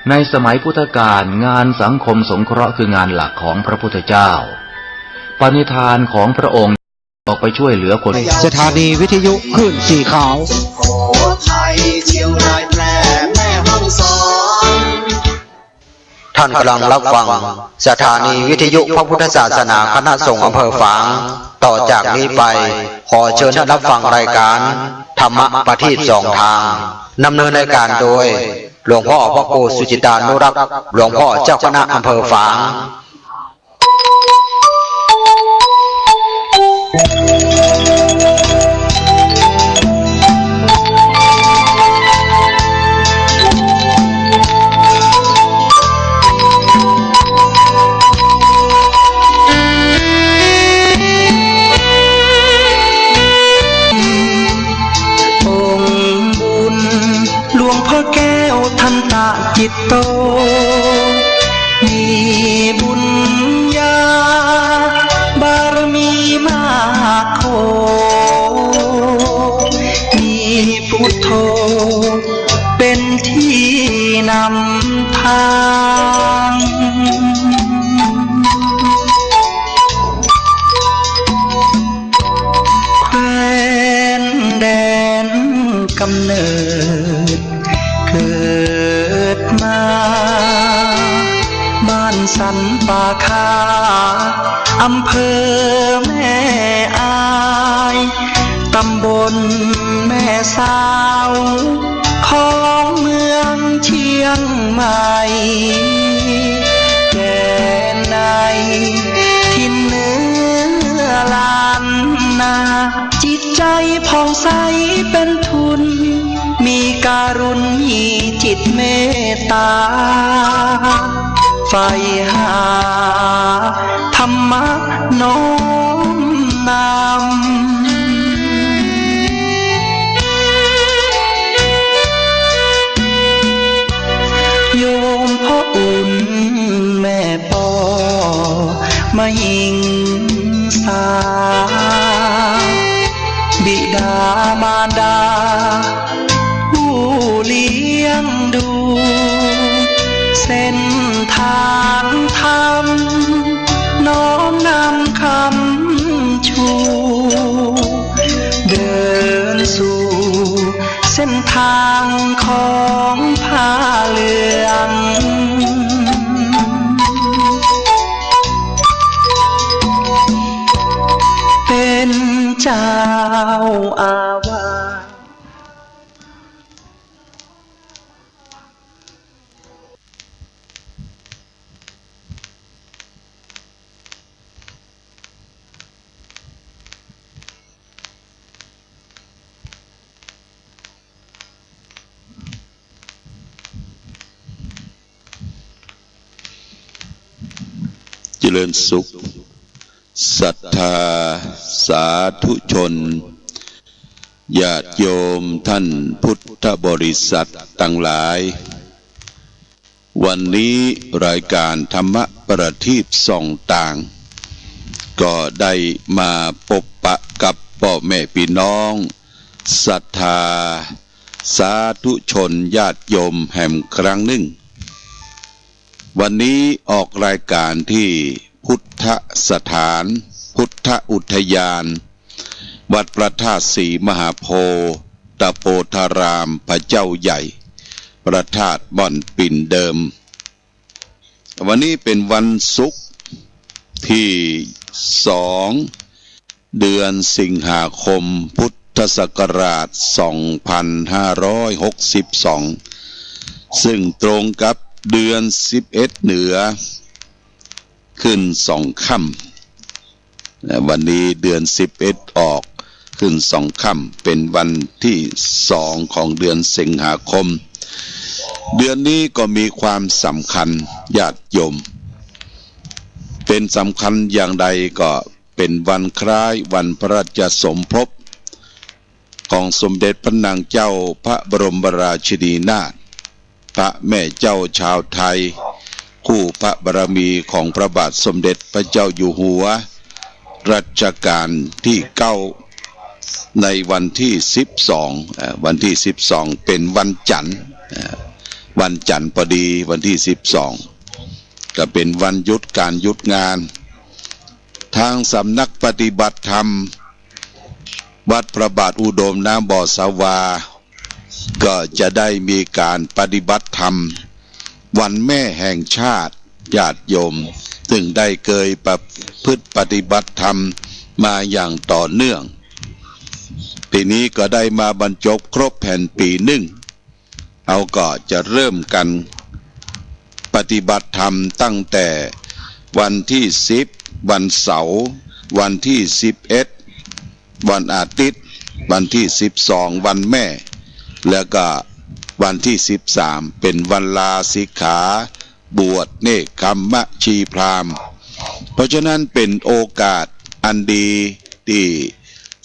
ในสมัยพุทธกาลงานสังคมสงเคราะห์คืองานหลักของพระพุทธเจ้าปณิธานของพระองค์ออกไปช่วยเหลือคนสถานีวิทยุคลื่นสีขาวโอ้ไทยเชียงรายแพร่แม่ฮ่องสอนท่านกำลังรับฟังสถานีวิทยุพระพุทธศาสนาคณะสงฆ์อำเภอฝางต่อจากนี้ไปขอเชิญท่านรับฟังรายการธรรมประทีปสองทางดำเนินรายการโดยหลวงพ่อพระครูสุจิตานุรักษ์หลวงพ่อเจ้าคณะอำเภอฝางจิตโตมีบุญญาบารมีมากโขมีพุทโธเป็นที่นำทางแคว้นแดนกำเนิดเกิดมาบ้านสันป่าคาอำเภอแม่อายตำบลแม่สาวของเมืองเชียงใหม่แก่ในทินเนื้อลานนาจิตใจผ่องใสเป็นทุนมีการุณมีจิตเมตตาใฝ่หาธรรมะน้อมนำโยมพ่ออุ่นแม่ปอมาหิงสาบิดามารดาผู้เลี้ยงดูเส้นทางธรรมน้อมนำคำชูเดินสู่เส้นทางของผ้าเหลืองเป็นเจ้าอาวาสเจริญสุขศรัทธาสาธุชนญาติโยมท่านพุทธบริษัททั้งหลายวันนี้รายการธรรมประทีปส่องต่างก็ได้มาพบปะกับพ่อแม่พี่น้องศรัทธาสาธุชนญาติโยมแห่งครั้งหนึ่งวันนี้ออกรายการที่พุทธสถานพุทธอุทยานวัดพระธาตุศรีมหาโพธิ์ตะโพธารามพระเจ้าใหญ่พระธาตุบ่อนปิ่นเดิมวันนี้เป็นวันศุกร์ที่2เดือนสิงหาคมพุทธศักราช2562ซึ่งตรงกับเดือน11เหนือขึ้น2 ค่ำวันนี้เดือน11ออกขึ้น2 ค่ำเป็นวันที่2ของเดือนสิงหาคมเดือนนี้ก็มีความสำคัญญาติโยมเป็นสำคัญอย่างใดก็เป็นวันคล้ายวันพระราชสมภพของสมเด็จพระนางเจ้าพระบรมราชินีนาถพระแม่เจ้าชาวไทยคู่พระบารมีของพระบาทสมเด็จพระเจ้าอยู่หัวรัชกาลที่9ในวันที่12เป็นวันจันทร์ วันจันทร์พอดีวันที่12ก็เป็นวันหยุดการหยุดงานทางสำนักปฏิบัติธรรมวัดพระบาทอุดมน้ำบ่อสาวาก็จะได้มีการปฏิบัติธรรมวันแม่แห่งชาติญาติโยมซึ่งได้เคยประพฤติปฏิบัติธรรมมาอย่างต่อเนื่องปีนี้ก็ได้มาบรรจบครบแผ่นปีหนึ่งเอาก็จะเริ่มกันปฏิบัติธรรมตั้งแต่วันที่10วันเสาร์วันที่11วันอาทิตย์วันที่12วันแม่แล้วก็วันที่13เป็นวันลาสิกขาบวชเนกขัมมะชีพราหมณ์เพราะฉะนั้นเป็นโอกาสอันดีที่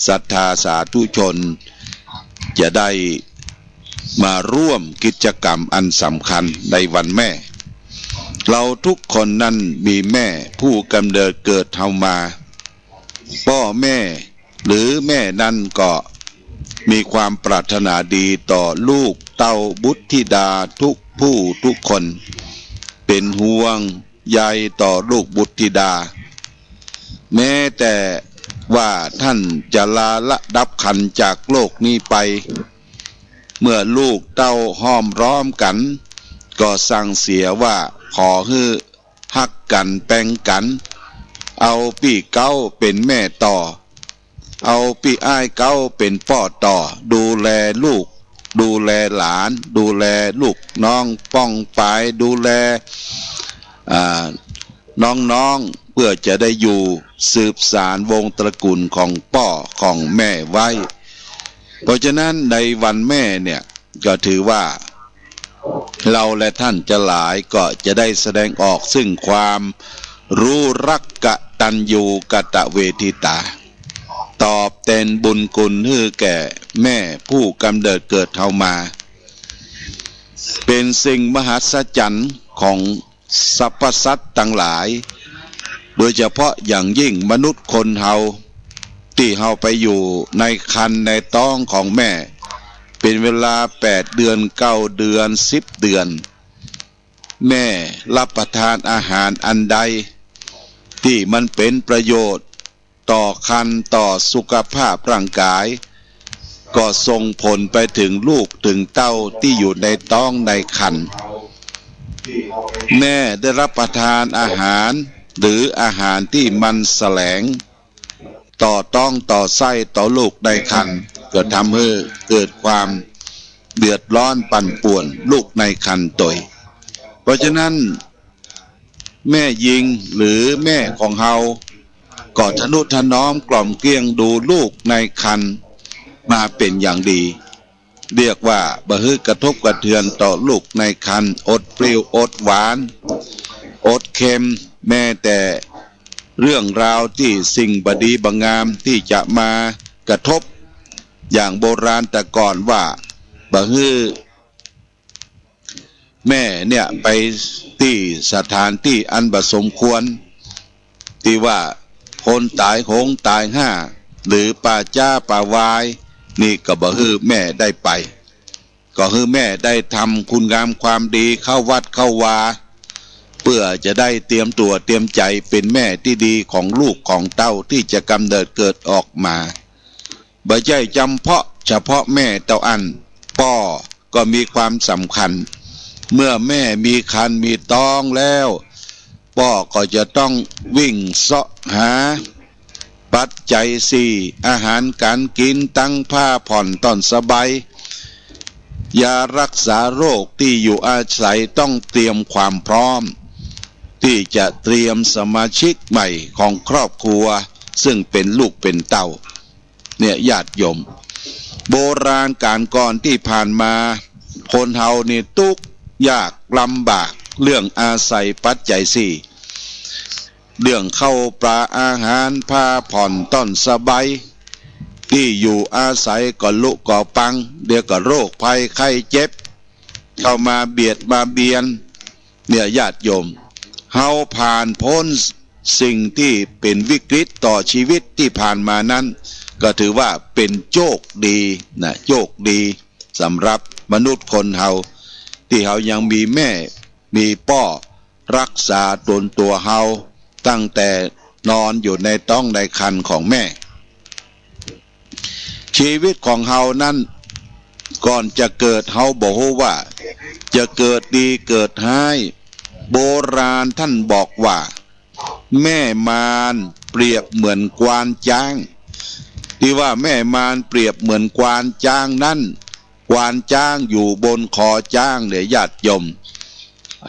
ศรัทธาสาธุชนจะได้มาร่วมกิจกรรมอันสำคัญในวันแม่เราทุกคนนั้นมีแม่ผู้กำเนิดเกิดเฮามาพ่อแม่หรือแม่นั้นก็มีความปรารถนาดีต่อลูกเต้าบุตรธิดาทุกผู้ทุกคนเป็นห่วงใยต่อลูกบุตรธิดาแม้แต่ว่าท่านจะลาละดับขันจากโลกนี้ไปเมื่อลูกเต้าห้อมร้อมกันก็สั่งเสียว่าขอให้ฮักกันแป้งกันเอาพี่เก้าเป็นแม่ต่อเอาพี่อ้ายเก้าเป็นพ่อต่อดูแลลูกดูแลหลานดูแลลูกน้องป้องปายดูแลน้องๆเพื่อจะได้อยู่สืบสานวงตระกูลของพ่อของแม่ไว้เพราะฉะนั้นในวันแม่เนี่ยก็ถือว่าเราและท่านจะหลายก็จะได้แสดงออกซึ่งความรู้รักกตัญญูกตเวทิตาตอบแทนบุญคุณให้แก่แม่ผู้กำเนิดเกิดเฮามาเป็นสิ่งมหัศจรรย์ของสรรพสัตว์ทั้งหลายโดยเฉพาะอย่างยิ่งมนุษย์คนเฮาที่เฮาไปอยู่ในครรภ์ในท้องของแม่เป็นเวลา8เดือน9เดือน10เดือนแม่รับประทานอาหารอันใดที่มันเป็นประโยชน์ต่อครรภ์ต่อสุขภาพร่างกายก็ส่งผลไปถึงลูกถึงเต้าที่อยู่ในท้องในครรภ์แม่ได้รับประทานอาหารหรืออาหารที่มันแสลงต่อต้องต่อไส้ต่อลูกในครรภ์ก็ทำให้เกิดความเดือดร้อนปั่นป่วนลูกในครรภ์ตัวเพราะฉะนั้นแม่หญิงหรือแม่ของเฮาก็ทนุถนอมกล่อมเกลี้ยงดูลูกในครรภ์มาเป็นอย่างดีเรียกว่าบ่ให้กระทบกระเทือนต่อลูกในครรภ์อดเปรี้ยวอดหวานอดเค็มแม้แต่เรื่องราวที่สิ่งบดีบงามที่จะมากระทบอย่างโบราณแต่ก่อนว่าบ่ให้แม่เนี่ยไปที่สถานที่อันบ่สมควรที่ว่าคนตายโหงตาย5หรือป่าจ้าป่าวายนี่ก็บ่ให้แม่ได้ไปก็ให้แม่ได้ทำคุณงามความดีเข้าวัดเข้าวาเพื่อจะได้เตรียมตัวเตรียมใจเป็นแม่ที่ดีของลูกของเต้าที่จะกำเนิดเกิดออกมาบ่ใช่จำเพาะเฉพาะแม่เต้าอันพ่อก็มีความสำคัญเมื่อแม่มีครรภ์มีท้องแล้วพ่อก็จะต้องวิ่งเสาะหาปัจจัย4อาหารการกินตั้งผ้าผ่อนต้อนสบายยารักษาโรคที่อยู่อาศัยต้องเตรียมความพร้อมที่จะเตรียมสมาชิกใหม่ของครอบครัวซึ่งเป็นลูกเป็นเต้าเนี่ยญาติโยมโบราณการก่อนที่ผ่านมาคนเฮานี่ทุกข์ยากลำบากเรื่องอาศัยปัจจัย4เรื่องเข้าปลาอาหารผ้าผ่อนต้อนสบายที่อยู่อาศัยก็ลุก่อปังเดี๋ยวก็โรคภัยไข้เจ็บเข้ามาเบียดมาเบียนเนี่ยญาติโยมเฮาผ่านพ้นสิ่งที่เป็นวิกฤตต่อชีวิตที่ผ่านมานั้นก็ถือว่าเป็นโชคดีนะโชคดีสำหรับมนุษย์คนเฮา ที่เฮายังมีแม่มีป้อรักษาตัวเฮาตั้งแต่นอนอยู่ในท้องในครรภ์ของแม่ ชีวิตของเฮานั้นก่อนจะเกิดเฮาบอกว่าจะเกิดดีเกิดร้ายโบราณท่านบอกว่าแม่มารเปรียบเหมือนกวานจ้างที่ว่าแม่มารเปรียบเหมือนกวานจ้างนั้นกวานจ้างอยู่บนคอจ้างเนี่ยญาติโยม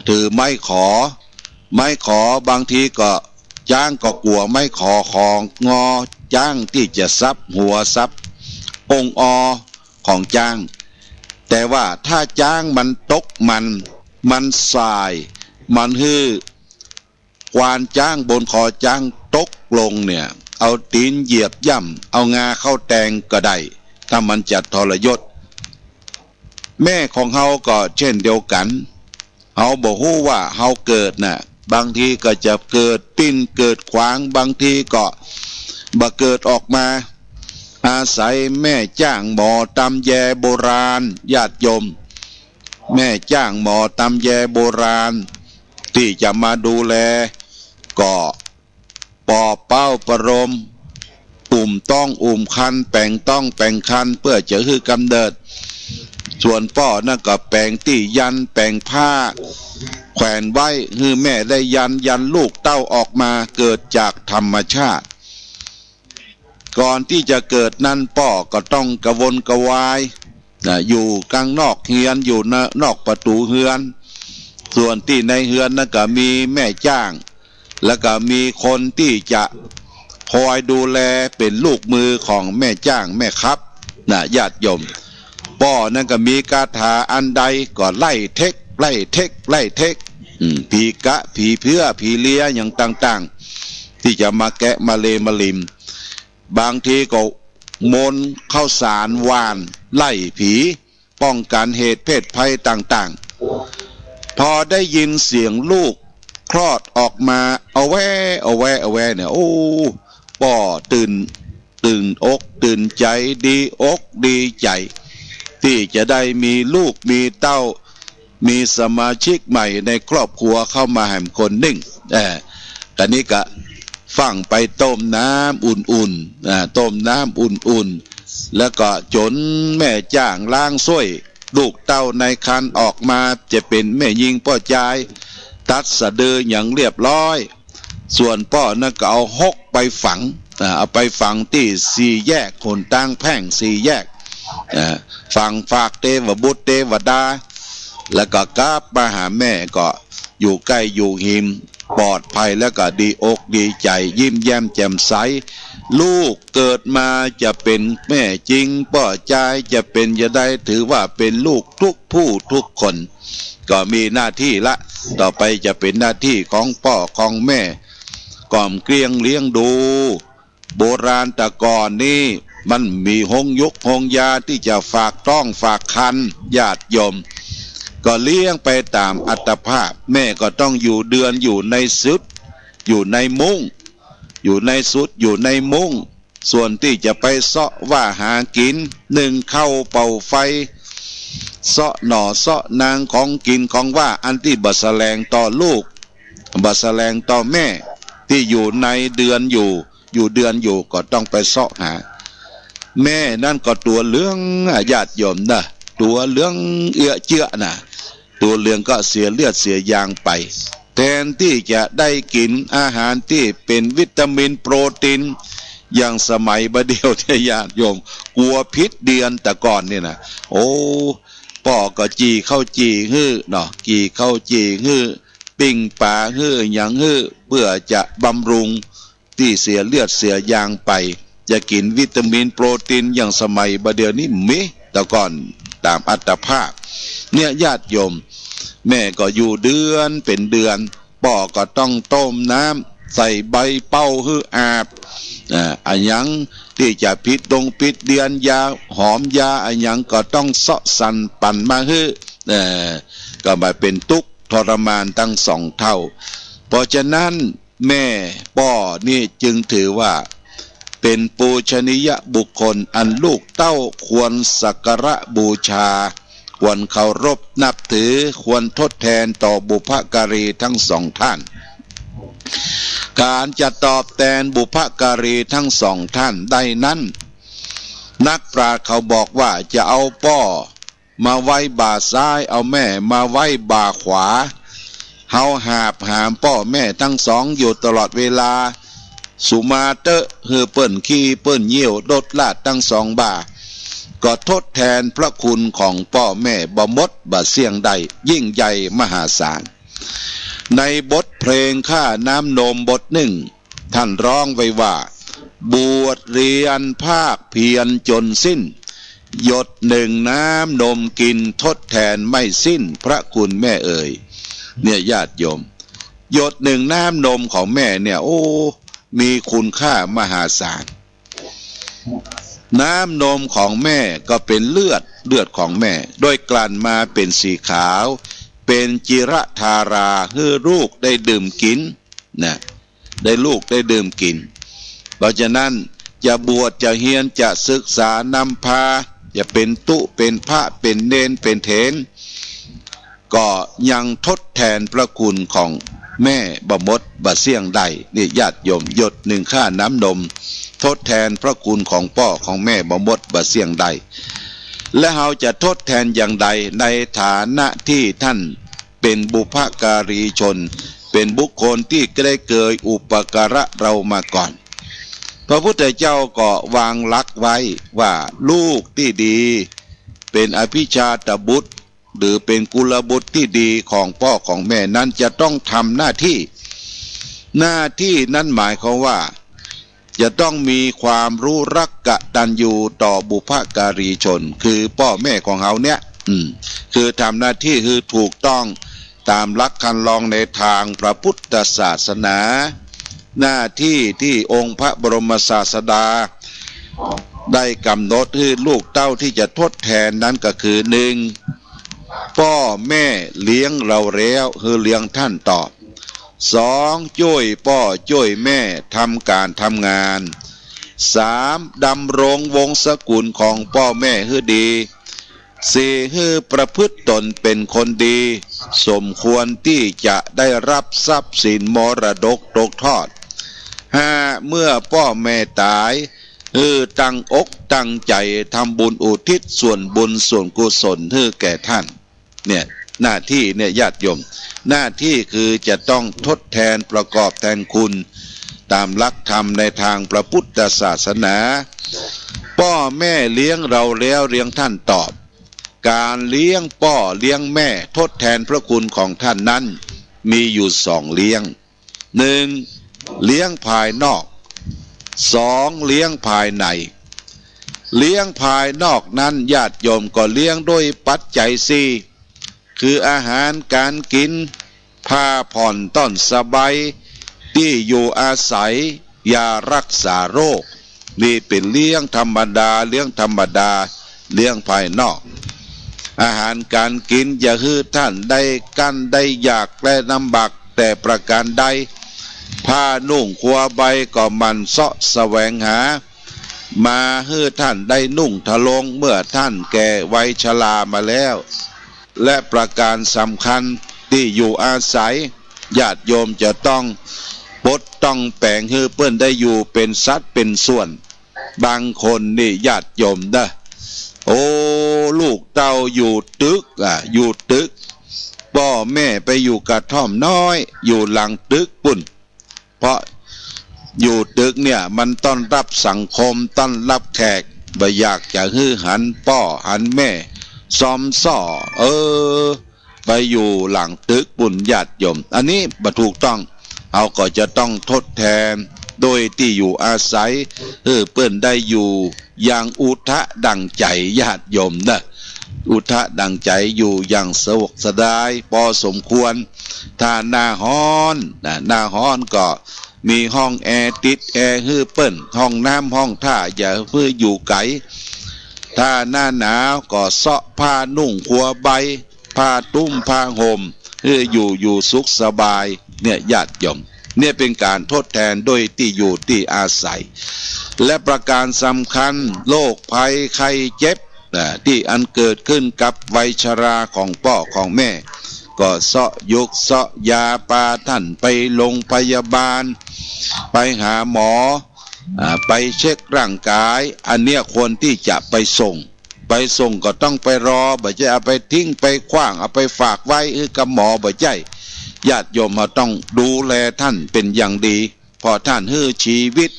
ถือไม้ขอบางทีก็จ้างก็กลัวไม้ขอของงอจ้างที่จะซับหัวซับองค์อของจ้างแต่ว่าถ้าจ้างมันตกมันสายมันฮื้อกวานจ้างบนคอจ้างตกลงเนี่ยเอาตีนเหยียบย่ำเอางาเข้าแตงก็ได้ถ้ามันจะทรยศแม่ของเฮาก็เช่นเดียวกันเฮาบอกฮู้ว่าเฮาเกิดน่ะบางทีก็จะเกิดปิ้นเกิดขวางบางทีก็บ่เกิดออกมาอาศัยแม่จ้างหมอตำแยโบราณญาติโยมแม่จ้างหมอตำแยโบราณที่จะมาดูแลก็ปอบเป้าประโลมต้องคันแป่งต้องแป่งคันเพื่อจะคือกำเนิดส่วนป้อนั่นก็แป่งที่ยันแป่งผ้าแขวนไว้คือแม่ได้ยันลูกเต้าออกมาเกิดจากธรรมชาติก่อนที่จะเกิดนั้นป้อก็ต้องกระวนกระวายอยู่กลางนอกเฮือนอยู่นอกประตูเฮือนส่วนที่ในเฮือนนั่นก็มีแม่จ้างแล้วก็มีคนที่จะคอยดูแลเป็นลูกมือของแม่จ้างแม่ครับญาติโยมป้อนั่นก็มีคาถาอันใดก็ไล่เทคผีกะผีเพื่อผีเลี้ยอย่างต่างๆที่จะมาแกะมาเลมาลิมบางทีก็มนต์ข้าวสารหวานไล่ผีป้องกันเหตุเพศภัยต่างๆพอได้ยินเสียงลูกคลอดออกมาเอาแว่เนี่ยโอ้ป้อตื่นอกตื่นใจดีอกดีใจที่จะได้มีลูกมีเต้ามีสมาชิกใหม่ในครอบครัวเข้ามาแห่งคนหนึ่งแต่นี้ก็ฟังไปต้มน้ำอุ่นๆต้มน้ำอุ่นๆแล้วก็จนแม่จ้างล้างซ้วยลูกเต้าในครรภ์ออกมาจะเป็นแม่ยิงป้อจายตัดสะดืออย่างเรียบร้อยส่วนป้อนั่นก็เอาหกไปฝังเอาไปฝังที่สี่แยกคนตั้งแพ่งสี่แยกฝังฝากเทวบุตรเทวดาแล้วก็กราบมาหาแม่ก็อยู่ใกล้อยู่หิมปลอดภัยแล้วก็ดีอกดีใจยิ้มแย้มแจ่มใสลูกเกิดมาจะเป็นแม่จริงป้อใจจะเป็นจะได้ถือว่าเป็นลูกทุกผู้ทุกคนก็มีหน้าที่ละต่อไปจะเป็นหน้าที่ของพ่อของแม่กล่อมเกลี้ยงเลี้ยงดูโบราณแต่ก่อนนี้มันมีหงยุกหงยาที่จะฝากต้องฝากคันญาติโยมก็เลี้ยงไปตามอัตภาพแม่ก็ต้องอยู่เดือนอยู่ในสุดอยู่ในมุ้งอยู่ในสุดอยู่ในมุ้งส่วนที่จะไปเสาะว่าหากินหนึ่งเข้าเป่าไฟเสาะหน่อเสาะนางของกินของว่าอันที่บัสแลงต่อลูกบัสแลงต่อแม่ที่อยู่ในเดือนอยู่เดือนอยู่ก็ต้องไปเสาะหาแม่นั่นก็ตัวเหลืองญาติโยมนะตัวเหลืองเอื้อเจือนะตัวเหลืองก็เสียเลือดเสียยางไปแทนที่จะได้กินอาหารที่เป็นวิตามินโปรตีนอย่างสมัยบัดเดียวที่ญาติโยมกลัวพิษเดือนแต่ก่อนนี่นะโอ้ป่อก็จีเข้าจีฮื้อเนาะจีเข้าจีฮื้อปิ้งปลาฮื้ออย่างฮื้อเพื่อจะบำรุงที่เสียเลือดเสียยางไปจะกินวิตามินโปรตีนอย่างสมัยบัดเดียวนี้มิแต่ก่อนตามอัตภาพเนี่ยญาติโยมแม่ก็อยู่เดือนเป็นเดือนป่อก็ต้องต้มน้ำใส่ใบเป้าฮื้ออาบอันยังที่จะพิษเดือนยาหอมยาอันยังก็ต้องเสาะสันปั่นมาฮื้อก็มาเป็นทุกข์ทรมานตั้งสองเท่าเพราะฉะนั้นแม่ป่อนี่จึงถือว่าเป็นปูชนียบุคคลอันลูกเต้าควรสักการะบูชา ควรเคารพนับถือควรทดแทนต่อบุพการีทั้งสองท่านการจะตอบแทนบุพการีทั้งสองท่านได้นั้นนักปราชญ์เขาบอกว่าจะเอาพ่อมาไว้บ่าซ้ายเอาแม่มาไว้บ่าขวาเฮาหาบหามพ่อแม่ทั้งสองอยู่ตลอดเวลาสุมาเตอะเฮือเปิ้นขี้เปิ้นเยี่ยวดดลาดทั้งสองบ่าก็ทดแทนพระคุณของพ่อแม่บ่หมดบ่เสี่ยงใดยิ่งใหญ่มหาศาลในบทเพลงข้าน้ำนมบทหนึ่งท่านร้องไว้ว่าบวชเรียนภาคเพียรจนสิ้นหยดหนึ่งน้ำนมกินทดแทนไม่สิ้นพระคุณแม่เอ่ยเนี่ยญาติโยมหยดหนึ่งน้ำนมของแม่เนี่ยโอ้มีคุณค่ามหาศาลน้ำนมของแม่ก็เป็นเลือดของแม่โดยกลั่นมาเป็นสีขาวเป็นจิรธาราให้ลูกได้ดื่มกินนะได้ลูกได้ดื่มกินเพราะฉะนั้นจะบวชจะเฮียนจะศึกษานำพาจะเป็นตุเป็นพระเป็นเนนเป็นเถรก็ยังทดแทนพระคุณของแม่บ่หมดบ่เสี่ยงใดนี่ญาติโยมหยดหนึ่งค่าน้ำนมทดแทนพระคุณของพ่อของแม่บ่หมดบ่เสี่ยงใดและเราจะทดแทนอย่างใดในฐานะที่ท่านเป็นบุพการีชนเป็นบุคคลที่ได้เกิดอุปการะเรามาก่อนพระพุทธเจ้าก็วางหลักไว้ว่าลูกที่ดีเป็นอภิชาตบุตรหรือเป็นกุลบุตรที่ดีของพ่อของแม่นั้นจะต้องทำหน้าที่นั้นหมายความว่าจะต้องมีความรู้รักกตัญญูต่อบุพการีชนคือพ่อแม่ของเขาเนี่ยคือทำหน้าที่คือถูกต้องตามหลักคันลองในทางพระพุทธศาสนาหน้าที่ที่องค์พระบรมศาสดาได้กำหนดให้ลูกเต้าที่จะทดแทนนั้นก็คือหนึ่งพ่อแม่เลี้ยงเราแล้วคือเลี้ยงท่านตอบสองช่วยพ่อช่วยแม่ทำการทำงานสามดำรงวงศกุลของพ่อแม่ให้ดีสี่ให้ประพฤติตนเป็นคนดีสมควรที่จะได้รับทรัพย์สินมรดกตกทอดห้าเมื่อพ่อแม่ตายตั้งอกตั้งใจทำบุญอุทิศส่วนบุญส่วนกุศลให้แก่ท่านเนี่ยหน้าที่เนี่ยญาติโยมหน้าที่คือจะต้องทดแทนประกอบแทนคุณตามหลักธรรมในทางพระพุทธศาสนาพ่อแม่เลี้ยงเราแล้วเลี้ยงท่านตอบการเลี้ยงพ่อเลี้ยงแม่ทดแทนพระคุณของท่านนั้นมีอยู่สองเลี้ยงหนึ่งเลี้ยงภายนอกสองเลี้ยงภายในเลี้ยงภายนอกนั้นญาติโยมก็เลี้ยงด้วยปัจจัยสี่คืออาหารการกินผ้าผ่อนต้นสบายที่อยู่อาศัยยารักษาโรคนี่เป็นเลี้ยงธรรมดาเลี้ยงภายนอกอาหารการกินอย่าให้ท่านได้กั้นได้อยากและลำบากแต่ประการใดผ้านุ่งครัวใบก็มันเสาะแสวงหามาให้ท่านได้นุ่งทะลงเมื่อท่านแก่วัยชรามาแล้วและประการสำคัญที่อยู่อาศัยญาติโยมจะต้องปลดต้องแปลงให้เปิ้นได้อยู่เป็นสัดเป็นส่วนบางคนนี่ญาติโยมนะโอ้ลูกเต้าอยู่ตึกอยู่ตึกพ่อแม่ไปอยู่กระท่อมน้อยอยู่หลังตึกปุ่นเพราะอยู่ตึกเนี่ยมันต้อนรับสังคมต้อนรับแขกบ่อยากจะฮือหันพ่อหันแม่ซ้อมซ่อไปอยู่หลังตึกปุ่นญาติโยมอันนี้บ่ถูกต้องเอาก็จะต้องทดแทนโดยที่อยู่อาศัยเปิ้นได้อยู่อย่างอุทะดังใจญาติโยมนะอุทะดังใจอยู่อย่างสะดวกสบายพอสมควรถ้าหน้าฮ้อนก็มีห้องแอร์ติดแอร์ให้เปิ้นห้องน้ำห้องท่าอย่าเพื่ออยู่ไกลถ้าหน้าหนาวก็เสาะผ้านุ่งครัวใบผ้าตุ้มผ้าห่มอยู่สุขสบายเนี่ยญาติโยมเนี่ยเป็นการทดแทนโดยที่อยู่ที่อาศัยและประการสำคัญโรคภัยไข้เจ็บ ที่อันเกิดขึ้นกับวัยชราของพ่อของแม่ก็เสาะยุกเสาะยาปาท่านไปโรงพยาบาลไปหาหมอไปเช็คร่างกายอันเนี้ยควรที่จะไปส่งก็ต้องไปรอบ่ใช่เอาไปทิ้งไปขว้างเอาไปฝากไว้กับหมอบ่ใช่ญาติโยมเราต้องดูแลท่านเป็นอย่างดีพอท่านฮื้อชีวิต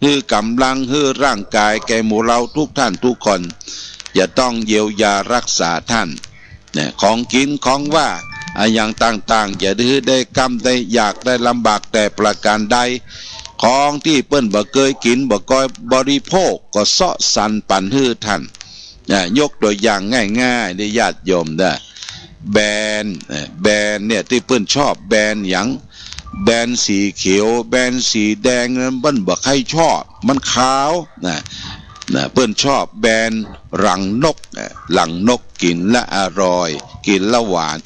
ฮื้อกำลังฮื้อร่างกายแก่หมู่เราทุกท่านทุกคนจะต้องเยียวยารักษาท่านเนี่ยของกินของว่าอย่างต่างๆอย่าดื้อได้กำได้อยากได้ลำบากแต่ประการใดของที่เปิ้นบ่เคยกินบ่เคยบริโภคก็เสาะสันปันฮื้อท่านยกตัวอย่างง่ายๆได้ญาติโยมได้แบนเนี่ยที่เปิ้นชอบแบนอย่างแบนสีเขียวแบนสีแดงนั้นเปิ้นบ่ใครชอบมันขาวเปิ้นชอบแบนรังนกกินและอร่อยกินและหวาน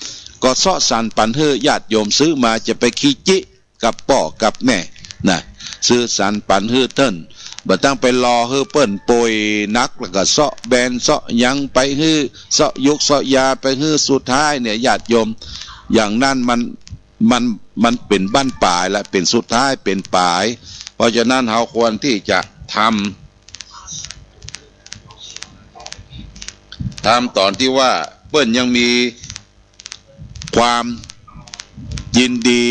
ก็เสาะสันปันฮื้อญาติโยมซื้อมาจะไปขี้จิกับพ่อกับแม่ซื้อสันปันฮื้อเติ้นบ่ต้องไปรอฮื้อเปิ้นป่วยนักแล้วก็เสาะแบนเสาะยังไปฮื้อเสาะยุกเสาะยาไปฮื้อสุดท้ายเนี่ยญาติโยมอย่างนั้นมันเป็นบ้านปลายและเป็นสุดท้ายเป็นปลายเพราะฉะนั้นเราควรที่จะทำตอนที่ว่าเปิ้นยังมีความยินดี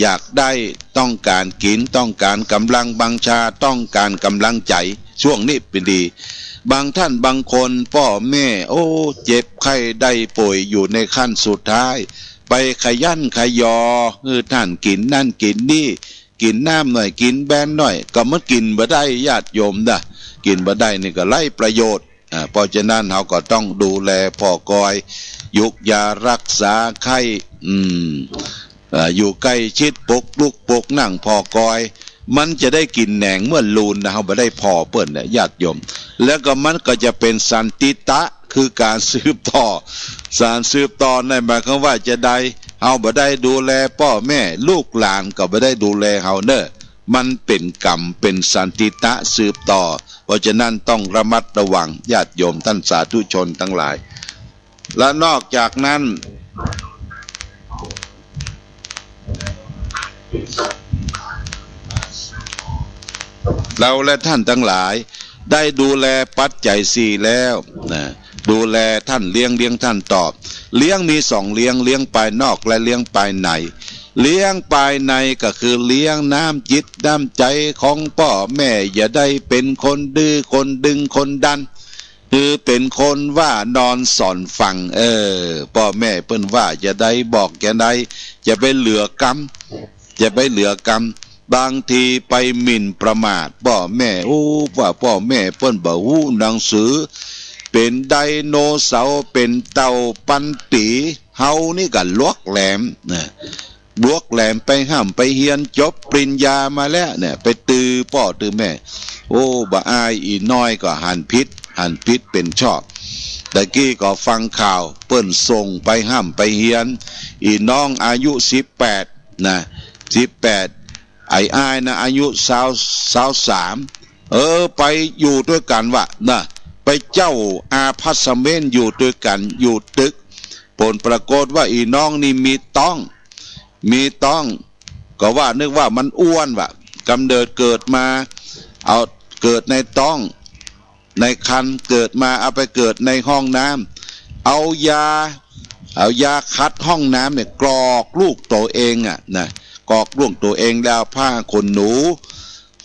อยากได้ต้องการกินต้องการกำลังบังชาต้องการกำลังใจช่วงนี้เป็นดีบางท่านบางคนพ่อแม่เจ็บไข้ได้ป่วยอยู่ในขั้นสุดท้ายไปขยันขยอท่านกินนั่นกินนี่กินน้ำหน่อยกินแบนหน่อยก็มันกินบ่ได้ญาติโยมกินบ่ได้นี่ก็ไร้ประโยชน์เพราะฉะนั้นเราก็ต้องดูแลพ่อกอยยุกยารักษาไข้อยู่ใกล้ชิดปกลุกปกนั่งพอกอยมันจะได้กินแหนงเมื่อลูนนะเราไม่ได้พอเปิ้นเนี่ยญาติโยมแล้วก็มันก็จะเป็นสันติตะคือการสืบต่อสารสืบต่อในหมายความว่าจะได้เราไม่ได้ดูแลพ่อแม่ลูกหลานก็ไม่ได้ดูแลเราเนอะมันเป็นกรรมเป็นสันติตะสืบต่อเพราะฉะนั้นต้องระมัดระวังญาติโยมท่านสาธุชนทั้งหลายและนอกจากนั้นเราและท่านทั้งหลายได้ดูแลปัจจัยสี่แล้วดูแลท่านเลี้ยงท่านตอบเลี้ยงมีสองเลี้ยงภายนอกและเลี้ยงภายในเลี้ยงภายในก็คือเลี้ยงน้ำจิตน้ำใจของพ่อแม่อย่าได้เป็นคนดื้อคนดึงคนดันคือเป็นคนว่านอนสอนฟังพ่อแม่เพิ่นว่าจะได้บอกจะได้จะไปเหลือกรรมบางทีไปหมิ่นประมาทพ่อแม่ว่าพ่อแม่เปิ้นบ่ฮู้หนังสือเป็นไดโนเสาร์เป็นเต่าปันตีเฮานี่ก็ลวกแหลมไปห้ามไปเฮียนจบปริญญามาแล้วเนี่ยไปตือพ่อตือแม่บ่อายอีน้อยก็หันพิษเป็นชอบตะกี้ก็ฟังข่าวเปิ้นส่งไปห้ามไปเฮียนอีน้องอายุ18นะ18ไอ้อายนะอายุ23ไปอยู่ด้วยกันวะไปเจ้าอาพัสเมนอยู่ด้วยกันอยู่ตึกผลปรากฏว่าอีน้องนี่มีต้องก็ว่านึกว่ามันอ้วนวะกำเนิดเกิดมาเอาเกิดในต้องในคันเกิดมาเอาไปเกิดในห้องน้ำเอายาคัดห้องน้ำเนี่ยกรอกลูกตัวเองกรอกลูกตัวเองแล้วผ้าขนหนู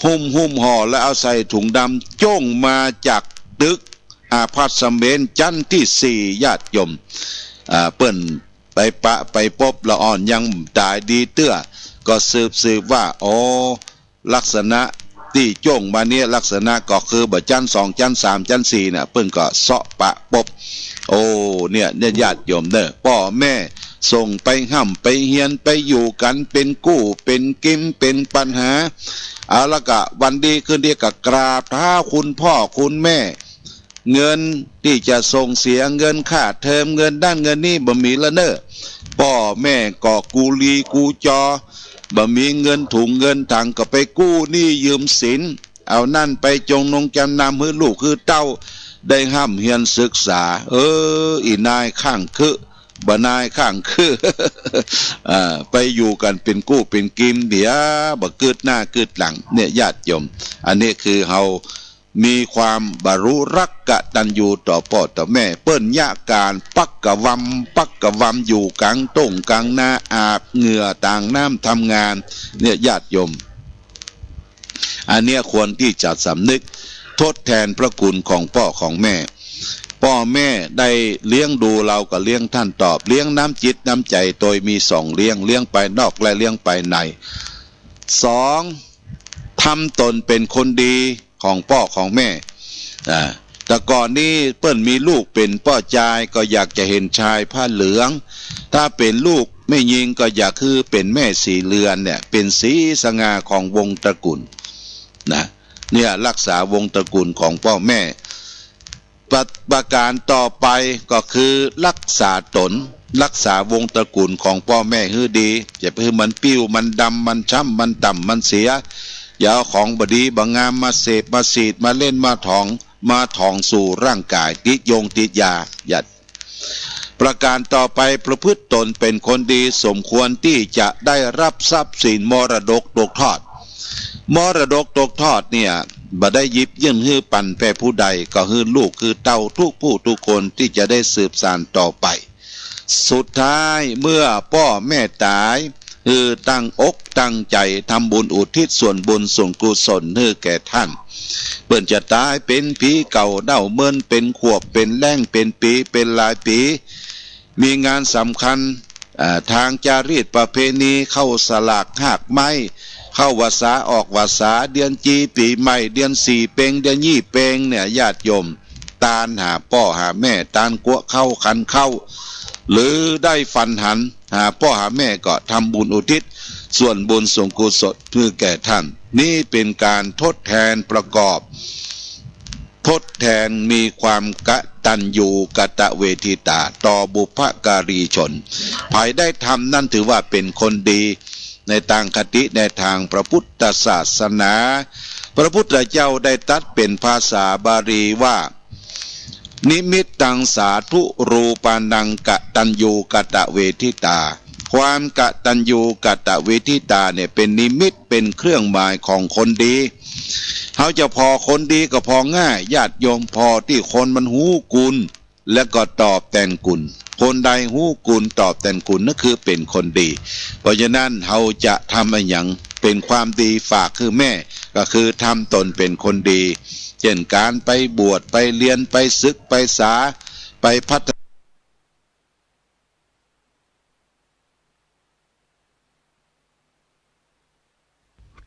หุ้มห่อแล้วเอาใส่ถุงดำจ้งมาจากตึกอาพาร์ตเมนต์ชั้นที่4ญาติโยมเปิ้นไปพบละอ่อนยังตายดีเตื้อก็สืบว่าลักษณะที่จ้งมาเนี่ยลักษณะก็คือบ่ชั้น2ชั้น3ชั้น4น่ะเปิ้นก็เสาะปะปบเนี่ยญาติโยมเด้อพ่อแม่ส่งไปห้ำไปเฮียนไปอยู่กันเป็นกู้เป็นกิมเป็นปัญหาเอาละกะวันดีคืนดีกะกราบเท้าคุณพ่อคุณแม่เงินที่จะส่งเสียเงินค่าเทอมเงินด้านเงินนี่บ่มีละเนอะพ่อแม่ก็กูลีกูจอบ่มีเงินถุงเงินถังก็ไปกู้หนี้ยืมสินเอานั่นไปจำนำให้ลูกคือเต้า ได้ห้ามเฮียนศึกษาอีนายข้างคือบนายข้างคือ ไปอยู่กันเป็นกู้เป็นกิมเดี๋ยวบ่เกิดหน้าเกิดหลังเนี่ยญาติโยมอันนี้คือเฮามีความบรุรักกตัญญูต่อพ่อต่อแม่เปิ้นยะการปักกะวำอยู่กลางต้งกลางหน้าอาบเหงื่อต่างน้ำทำงานเนี่ยญาติโยมอันเนี้ยควรที่จะสำนึกทดแทนพระคุณของพ่อของแม่พ่อแม่ได้เลี้ยงดูเราก็เลี้ยงท่านตอบเลี้ยงน้ำจิตน้ำใจโดยมีสองเลี้ยงไปนอกและเลี้ยงไปในสองทำตนเป็นคนดีของพ่อของแม่แต่ก่อนนี้เปิ้นมีลูกเป็นพ่อชายก็อยากจะเห็นชายผ้าเหลืองถ้าเป็นลูกไม่ยิงก็อยากคือเป็นแม่สีเรือนเนี่ยเป็นสีสง่าของวงตระกูลนะเนี่ยรักษาวงตระกูลของพ่อแม่ประการต่อไปก็คือรักษาตนรักษาวงตระกูลของพ่อแม่ให้ดีอย่าไปให้มันปิ้วมันดำมันช้ำมันต่ำมันเสียอย่าเอาของบดีบางงามมาเสพมาสีดมาเล่นมาถองสู่ร่างกายติดยาอย่าประการต่อไปประพฤติตนเป็นคนดีสมควรที่จะได้รับทรัพย์สินมรดกตกทอดมรดกตกทอดเนี่ยบ่ได้ยิบยื่นให้ปันแผ่ผู้ใดก็ให้ลูกคือเต้าทุกผู้ทุกคนที่จะได้สืบสานต่อไปสุดท้ายเมื่อพ่อแม่ตายตั้งอกตั้งใจทำบุญอุทิศส่วนบุญส่วนกุศลให้แก่ท่านเปิ้นจะตายเป็นผีเก่าเน่าเมินเป็นขวบเป็นแล้งเป็นปีเป็นหลายปีมีงานสำคัญทางจารีตประเพณีเข้าสลากหากไม้เข้าวาษาออกวาษาเดือนจีปีใหม่เดือนสี่เปงเดือนยี่เปงเนี่ยญาติโยมตานหาพ่อหาแม่ตานกัวเข้าขันเข้าหรือได้ฟันหันหาพ่อหาแม่ก็ทำบุญอุทิศส่วนบุญส่งกุศลเพื่อแก่ท่านนี่เป็นการทดแทนประกอบทดแทนมีความกตัญญูกตเวทิตาต่อบุพการีชนภายได้ทำนั่นถือว่าเป็นคนดีในทางคติในทางพระพุทธศาสนาพระพุทธเจ้าได้ตรัสเป็นภาษาบาลีว่านิมิตตังสาธุรูปานังกตัญญูกตเวทิตาความกตัญญูกตเวทิตาเนี่ยเป็นนิมิตเป็นเครื่องหมายของคนดีเขาจะพอคนดีก็พอง่ายญาติโยมพอที่คนมันหูกุลและก็ตอบแทนกุลคนใดหูกุลตอบแทนกุลนั่นคือเป็นคนดีเพราะฉะนั้นเขาจะทำอะไรอย่างเป็นความดีฝากคือแม่ก็คือทำตนเป็นคนดีเช่นการไปบวชไปเรียนไปศึกไปษาไปพัฒนา